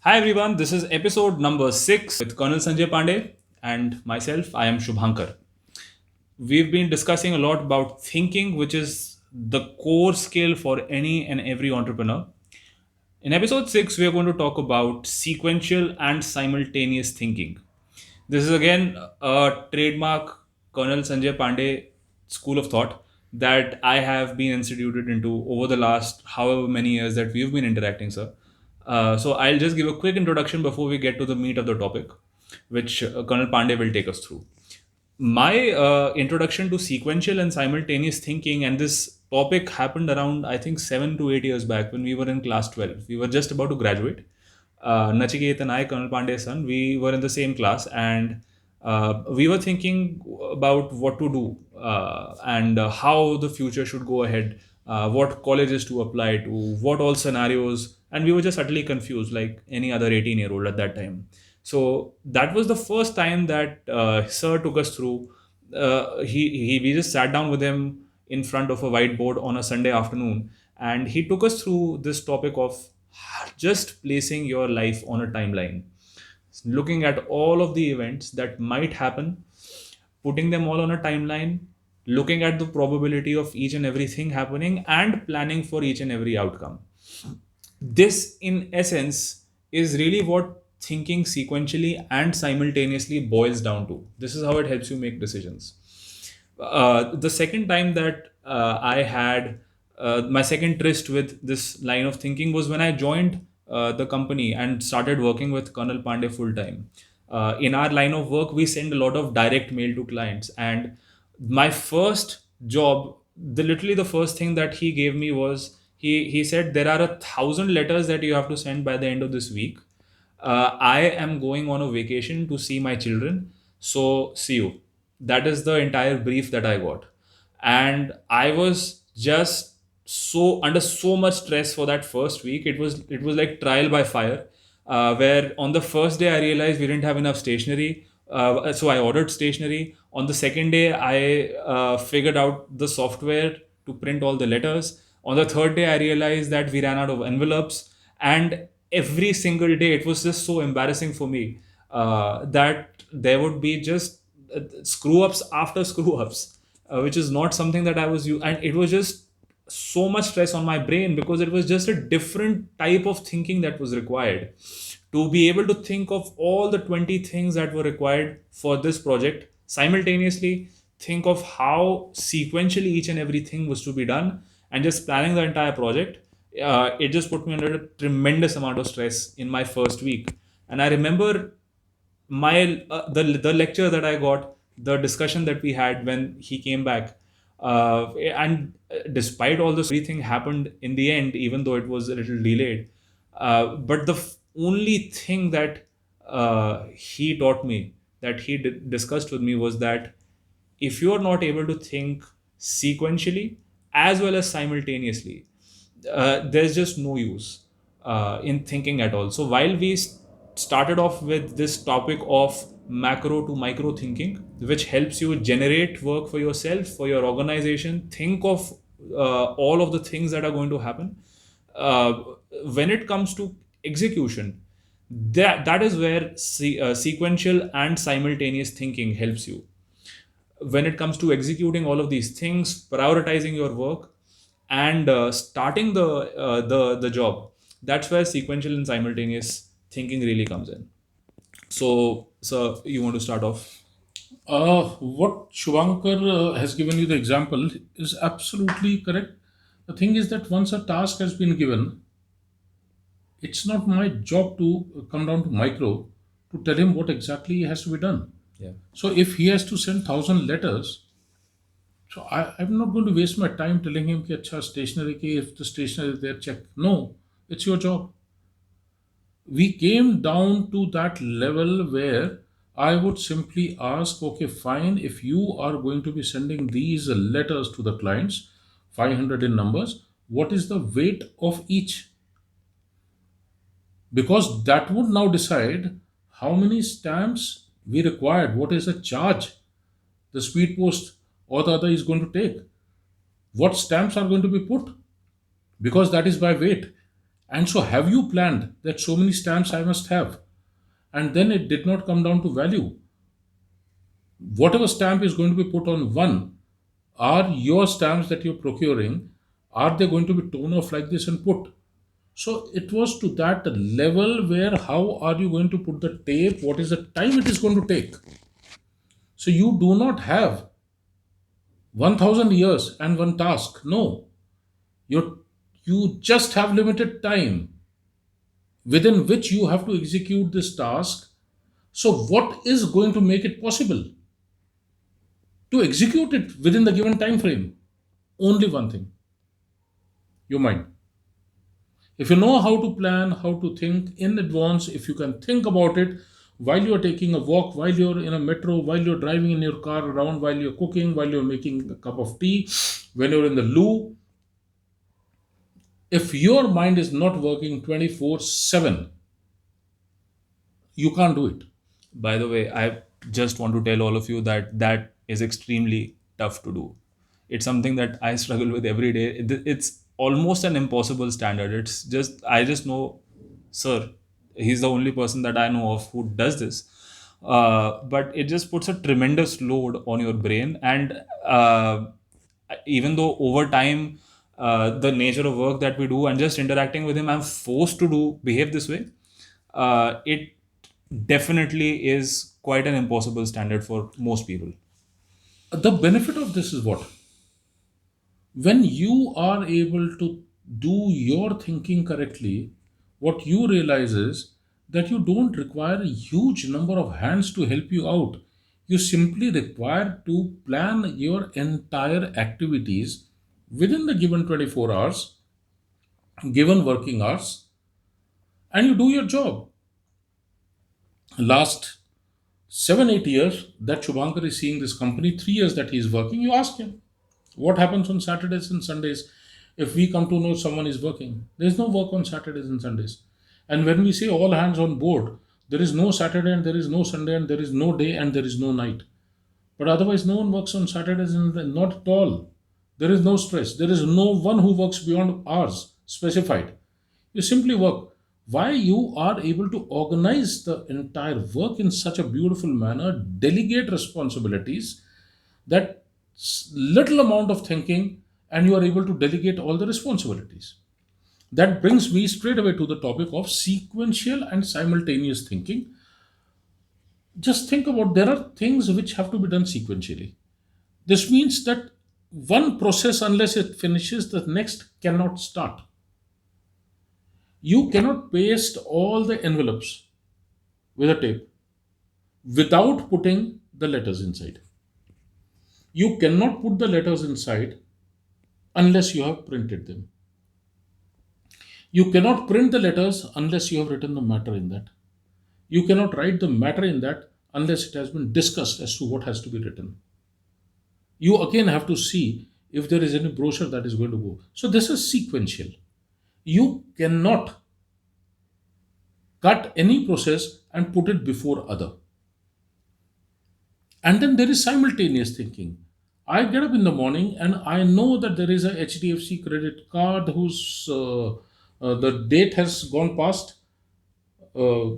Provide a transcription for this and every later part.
Hi everyone, this is episode number 6 with Col.Sanjay Pande and myself. I am Shubhankar. We've been discussing a lot about thinking, which is the core skill for any and every entrepreneur. In episode 6, we are going to talk about sequential and simultaneous thinking. This is again a trademark Colonel Sanjay Pande school of thought that I have been instituted into over the last however many years that we've been interacting, sir. So I'll just give a quick introduction before we get to the meat of the topic, which Colonel Pandey will take us through. My introduction to sequential and simultaneous thinking, and this topic happened around, I think, 7 to 8 years back when we were in class 12. We were just about to graduate. Nachiket and I, Colonel Pandey's son, we were in the same class, and we were thinking about what to do and how the future should go ahead, what colleges to apply to, what all scenarios, and we were just utterly confused like any other 18-year-old at that time. So that was the first time that Sir took us through. We just sat down with him in front of a whiteboard on a Sunday afternoon, and he took us through this topic of just placing your life on a timeline, looking at all of the events that might happen, putting them all on a timeline, looking at the probability of each and everything happening, and planning for each and every outcome. This, in essence, is really what thinking sequentially and simultaneously boils down to. This is how it helps you make decisions. The second time that I had my second tryst with this line of thinking was when I joined the company and started working with Colonel Pandey full time. In our line of work, we send a lot of direct mail to clients, and my first job, literally the first thing that he gave me was he said there are 1,000 letters that you have to send by the end of this week. I am going on a vacation to see my children. So, see you. That is the entire brief that I got. And I was just so under so much stress for that first week. It was like trial by fire, where on the first day I realized we didn't have enough stationery. So I ordered stationery. On the second day, I figured out the software to print all the letters. On the third day, I realized that we ran out of envelopes. And every single day, it was just so embarrassing for me that there would be just screw ups after screw ups, which is not something that I was used. And it was just so much stress on my brain because it was just a different type of thinking that was required to be able to think of all the 20 things that were required for this project simultaneously, think of how sequentially each and everything was to be done, and just planning the entire project. It just put me under a tremendous amount of stress in my first week. And I remember the lecture that I got, the discussion that we had when he came back, and despite all this, everything happened in the end, even though it was a little delayed. But the only thing that he taught me, that he discussed with me, was that if you are not able to think sequentially as well as simultaneously, there's just no use in thinking at all. So while we started off with this topic of macro to micro thinking, which helps you generate work for yourself, for your organization, think of all of the things that are going to happen. Uh, when it comes to execution, that is where sequential and simultaneous thinking helps you. When it comes to executing all of these things, prioritizing your work, and starting the job, that's where sequential and simultaneous thinking really comes in. So you want to start off? What Shubhankar has given you the example is absolutely correct. The thing is that once a task has been given, it's not my job to come down to micro to tell him what exactly has to be done. Yeah. So if he has to send 1,000 letters, so I'm not going to waste my time telling him, कि अच्छा stationery ki, if the stationery is there, check. No, it's your job. We came down to that level where I would simply ask, okay, fine, if you are going to be sending these letters to the clients, 500 in numbers, what is the weight of each? Because that would now decide how many stamps we required, what is the charge the speed post or the other is going to take, what stamps are going to be put, because that is by weight. And so, have you planned that so many stamps I must have? And then it did not come down to value. Whatever stamp is going to be put on one, are your stamps that you're procuring, are they going to be torn off like this and put? So it was to that level where how are you going to put the tape? What is the time it is going to take? So you do not have 1000 years and one task. No, you just have limited time within which you have to execute this task. So what is going to make it possible to execute it within the given time frame? Only one thing, your mind. If you know how to plan, how to think in advance, if you can think about it while you're taking a walk, while you're in a metro, while you're driving in your car around, while you're cooking, while you're making a cup of tea, when you're in the loo, if your mind is not working 24/7, you can't do it. By the way, I just want to tell all of you that that is extremely tough to do. It's something that I struggle with every day. It's almost an impossible standard. It's just, I just know, sir, he's the only person that I know of who does this. But it just puts a tremendous load on your brain. And even though over time, the nature of work that we do and just interacting with him, I'm forced to behave this way. It definitely is quite an impossible standard for most people. The benefit of this is what? When you are able to do your thinking correctly, what you realize is that you don't require a huge number of hands to help you out. You simply require to plan your entire activities within the given 24 hours, given working hours, and you do your job. Last 7, 8 years that Shubhankar is seeing this company, 3 years that he is working, you ask him, what happens on Saturdays and Sundays if we come to know someone is working? There is no work on Saturdays and Sundays. And when we say all hands on board, there is no Saturday and there is no Sunday and there is no day and there is no night. But otherwise, no one works on Saturdays and not at all. There is no stress. There is no one who works beyond hours specified. You simply work. Why you are able to organize the entire work in such a beautiful manner, delegate responsibilities, that little amount of thinking, and you are able to delegate all the responsibilities. That brings me straight away to the topic of sequential and simultaneous thinking. Just think about, there are things which have to be done sequentially. This means that one process, unless it finishes, the next cannot start. You cannot paste all the envelopes with a tape without putting the letters inside. You cannot put the letters inside unless you have printed them. You cannot print the letters unless you have written the matter in that. You cannot write the matter in that unless it has been discussed as to what has to be written. You again have to see if there is any brochure that is going to go. So this is sequential. You cannot cut any process and put it before other. And then there is simultaneous thinking. I get up in the morning and I know that there is a HDFC credit card whose the date has gone past uh,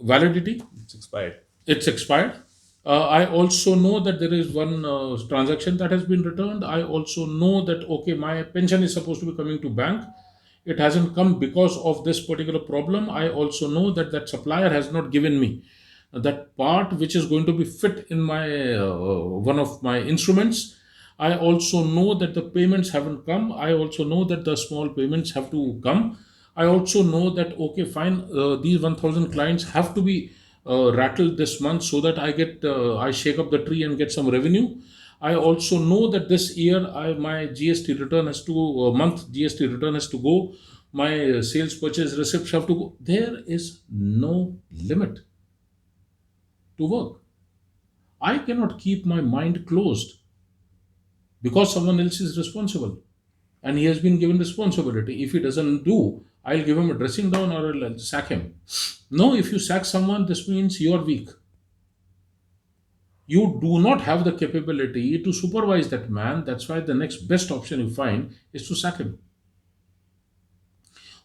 validity. It's expired. It's expired. I also know that there is one transaction that has been returned. I also know that okay, my pension is supposed to be coming to bank. It hasn't come because of this particular problem. I also know that that supplier has not given me that part which is going to be fit in my one of my instruments. I also know that the payments haven't come. I also know that the small payments have to come. I also know that okay, fine, these 1000 clients have to be rattled this month so that I shake up the tree and get some revenue. I also know that this year my GST return has to month GST return has to go. My sales purchase receipts have to go. There is no limit to work. I cannot keep my mind closed because someone else is responsible and he has been given responsibility. If he doesn't do, I'll give him a dressing down or I'll sack him. No, if you sack someone, this means you're weak. You do not have the capability to supervise that man. That's why the next best option you find is to sack him.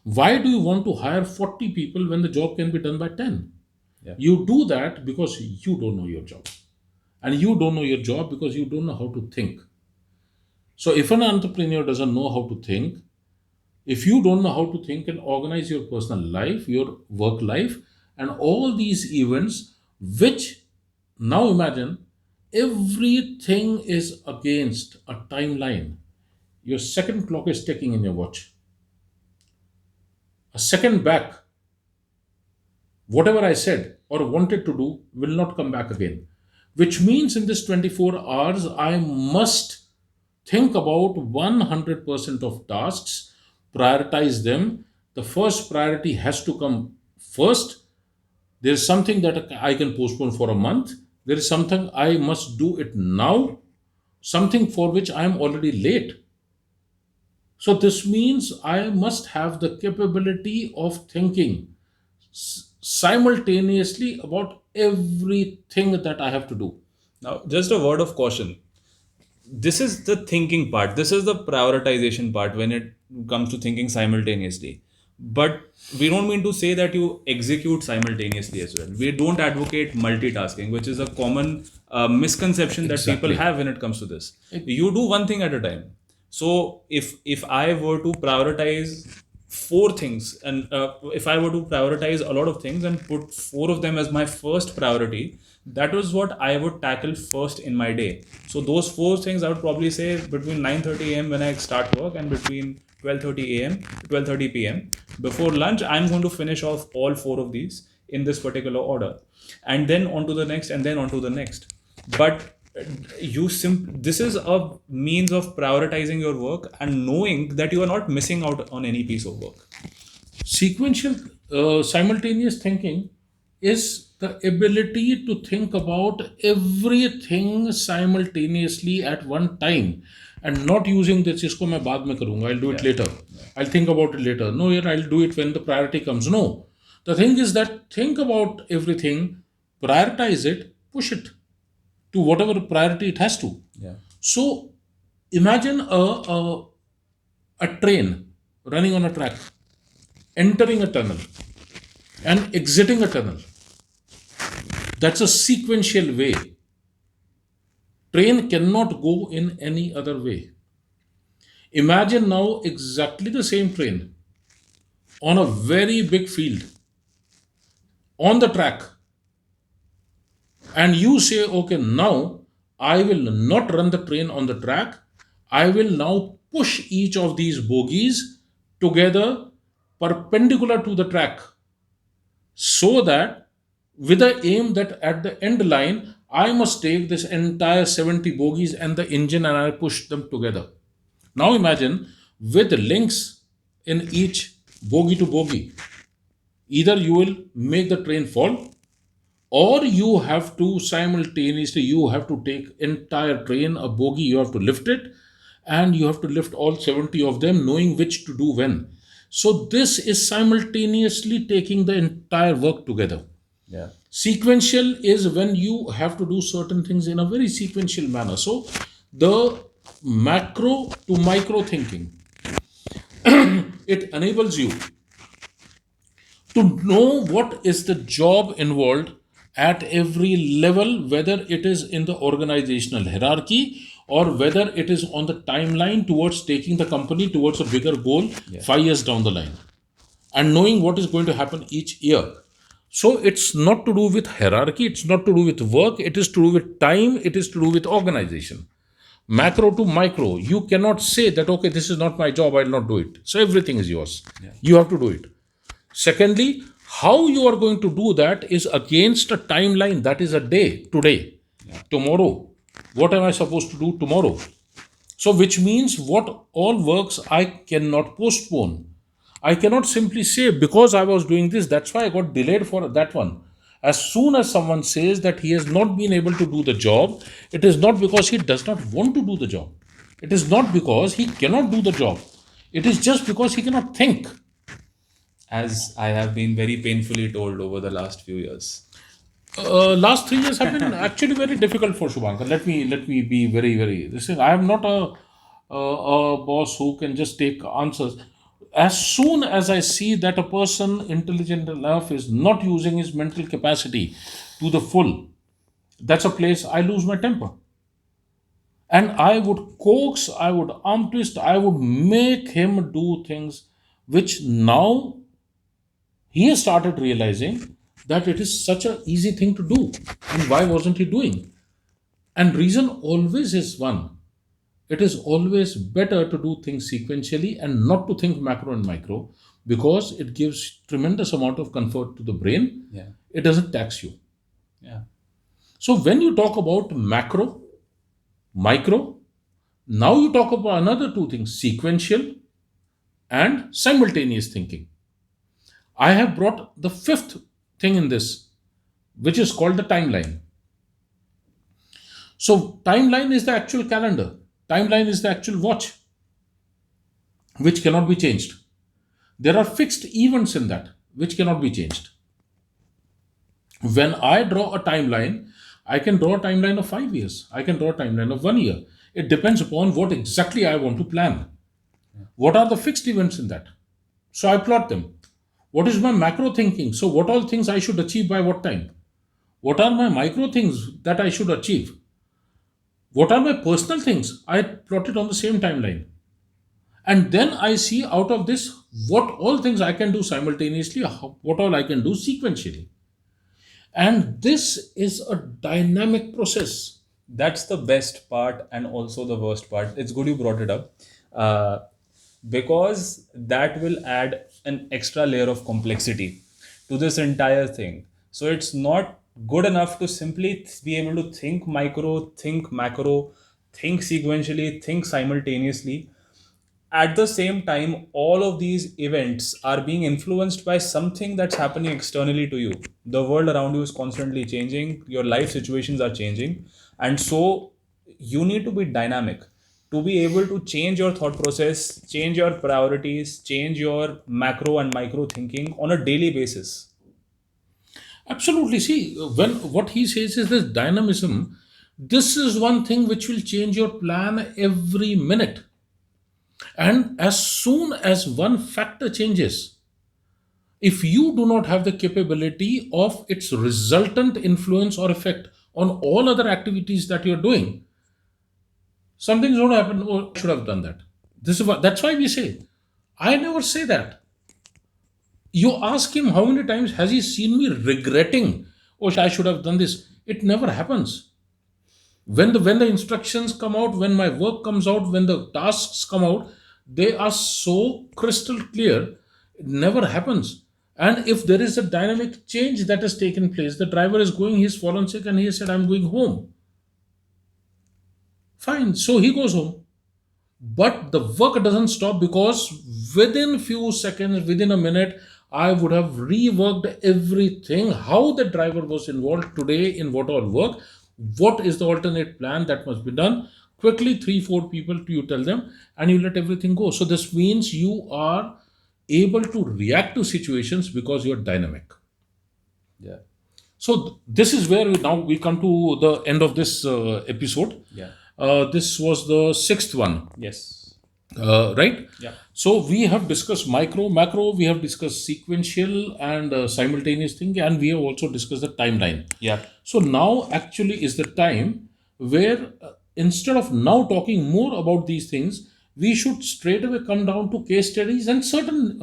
Why do you want to hire 40 people when the job can be done by 10? Yeah. You do that because you don't know your job. And you don't know your job because you don't know how to think. So if an entrepreneur doesn't know how to think, if you don't know how to think and organize your personal life, your work life, and all these events, which now imagine everything is against a timeline. Your second clock is ticking in your watch. A second back, whatever I said or wanted to do will not come back again. Which means in this 24 hours, I must think about 100% of tasks, prioritize them. The first priority has to come first. There is something that I can postpone for a month. There is something I must do it now, something for which I am already late. So this means I must have the capability of thinking simultaneously about everything that I have to do. Now, just a word of caution. This is the thinking part. This is the prioritization part when it comes to thinking simultaneously. But we don't mean to say that you execute simultaneously as well. We don't advocate multitasking, which is a common misconception that people Exactly. have when it comes to this. You do one thing at a time. So if I were to prioritize four things, and if I were to prioritize a lot of things and put four of them as my first priority, that was what I would tackle first in my day. So those four things I would probably say between 9:30 a.m. when I start work and between 12:30 a.m. to 12:30 p.m. Before lunch, I'm going to finish off all four of these in this particular order, and then on to the next, and then on to the next. But this is a means of prioritizing your work and knowing that you are not missing out on any piece of work. Sequential, simultaneous thinking is the ability to think about everything simultaneously at one time and not using this isko main baad mein karunga, I'll do it later, I'll think about it later, no yeah, I'll do it when the priority comes. No, the thing is that think about everything, prioritize it, push it to whatever priority it has to. Yeah. So imagine a train running on a track, entering a tunnel and exiting a tunnel. That's a sequential way. Train cannot go in any other way. Imagine now exactly the same train on a very big field on the track, and you say, okay, now I will not run the train on the track. I will now push each of these bogies together perpendicular to the track, so that with the aim that at the end line I must take this entire 70 bogies and the engine and I push them together. Now imagine with links in each bogie to bogie, either you will make the train fall or you have to simultaneously you have to take entire train a bogie, you have to lift it and you have to lift all 70 of them knowing which to do when. So this is simultaneously taking the entire work together. Yeah. Sequential is when you have to do certain things in a very sequential manner. So the macro to micro thinking, it enables you to know what is the job involved at every level, whether it is in the organizational hierarchy or whether it is on the timeline towards taking the company towards a bigger goal 5 years down the line, and knowing what is going to happen each year. So it's not to do with hierarchy, it's not to do with work, it is to do with time, it is to do with organization. Macro to micro, you cannot say that, okay, this is not my job, I'll not do it. So everything is yours. You have to do it. Secondly, how you are going to do that is against a timeline, that is a day, today, tomorrow. What am I supposed to do tomorrow? So, which means what all works I cannot postpone. I cannot simply say because I was doing this, that's why I got delayed for that one. As soon as someone says that he has not been able to do the job, it is not because he does not want to do the job. It is not because he cannot do the job. It is just because he cannot think. As I have been very painfully told over the last few years. Last 3 years have been actually very difficult for Shubhankar. Let me be very, very. This thing, I am not a boss who can just take answers. as soon as I see that a person intelligent enough is not using his mental capacity to the full, that's a place I lose my temper. And I would coax, I would arm twist, I would make him do things which now he has started realizing that it is such an easy thing to do. And why wasn't he doing? And reason always is one. It is always better to do things sequentially and not to think macro and micro, because it gives tremendous amount of comfort to the brain. Yeah. It doesn't tax you. Yeah. So when you talk about macro, micro, now you talk about another two things, sequential and simultaneous thinking. I have brought the fifth thing in this, which is called the timeline. So timeline is the actual calendar. Timeline is the actual watch, which cannot be changed. There are fixed events in that, which cannot be changed. When I draw a timeline, I can draw a timeline of 5 years. I can draw a timeline of 1 year. It depends upon what exactly I want to plan. What are the fixed events in that? So I plot them. What is my macro thinking? So what all things I should achieve by what time? What are my micro things that I should achieve? What are my personal things? I plot it on the same timeline. And then I see out of this what all things I can do simultaneously, what all I can do sequentially. And this is a dynamic process. That's the best part and also the worst part. It's good you brought it up, uh, because that will add an extra layer of complexity to this entire thing. So it's not good enough to simply be able to think micro, think macro, think sequentially, think simultaneously. At the same time, all of these events are being influenced by something that's happening externally to you. The world around you is constantly changing, your life situations are changing, and so you need to be dynamic to be able to change your thought process, change your priorities, change your macro and micro thinking on a daily basis. Absolutely. See, when what he says is this dynamism, this is one thing which will change your plan every minute. And as soon as one factor changes, if you do not have the capability of its resultant influence or effect on all other activities that you're doing, something's going to happen. Oh, I should have done that. This is what, that's why we say, I never say that. You ask him how many times has he seen me regretting, oh, I should have done this. It never happens. When the instructions come out, when my work comes out, when the tasks come out, they are so crystal clear, it never happens. And if there is a dynamic change that has taken place, the driver is going, he's fallen sick and he has said, I'm going home. Fine, so he goes home. But the work doesn't stop, because within few seconds, within a minute, I would have reworked everything, how the driver was involved today in what all work, what is the alternate plan that must be done. Quickly, 3, 4 people, you tell them, and you let everything go. So this means you are able to react to situations because you're dynamic. Yeah. So this is where now we come to the end of this episode. Yeah. This was the sixth one. Yes. Right? Yeah. So we have discussed micro, macro, we have discussed sequential and simultaneous thing, and we have also discussed the timeline. Yeah. So now actually is the time where instead of now talking more about these things, we should straight away come down to case studies and certain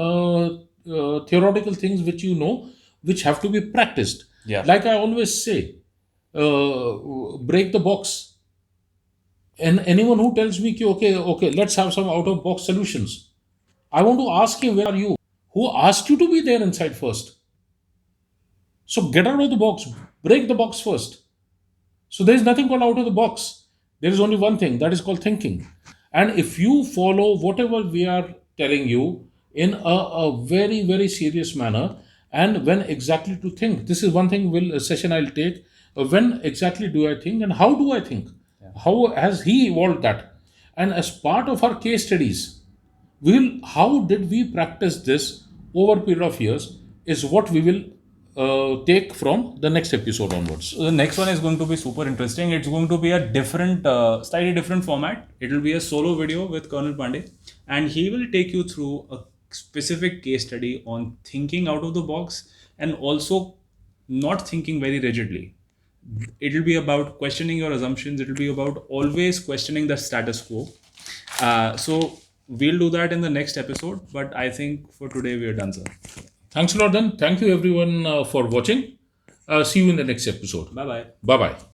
theoretical things which you know, which have to be practiced. Yeah. Like I always say, break the box. And anyone who tells me, ki, okay, let's have some out of box solutions, I want to ask him, where are you? Who asked you to be there inside first? So get out of the box, break the box first. So there is nothing called out of the box. There is only one thing, that is called thinking. And if you follow whatever we are telling you in a very, very serious manner, and when exactly to think, this is one thing will a session I'll take. When exactly do I think and how do I think? How has he evolved that? And as part of our case studies, how did we practice this over a period of years is what we will take from the next episode onwards. So the next one is going to be super interesting. It's going to be a different, slightly different format. It will be a solo video with Colonel Pande, and he will take you through a specific case study on thinking out of the box and also not thinking very rigidly. It'll be about questioning your assumptions. It'll be about always questioning the status quo. So we'll do that in the next episode. But I think for today we are done, sir. Thanks a lot then. Thank you everyone for watching. See you in the next episode. Bye bye. Bye bye.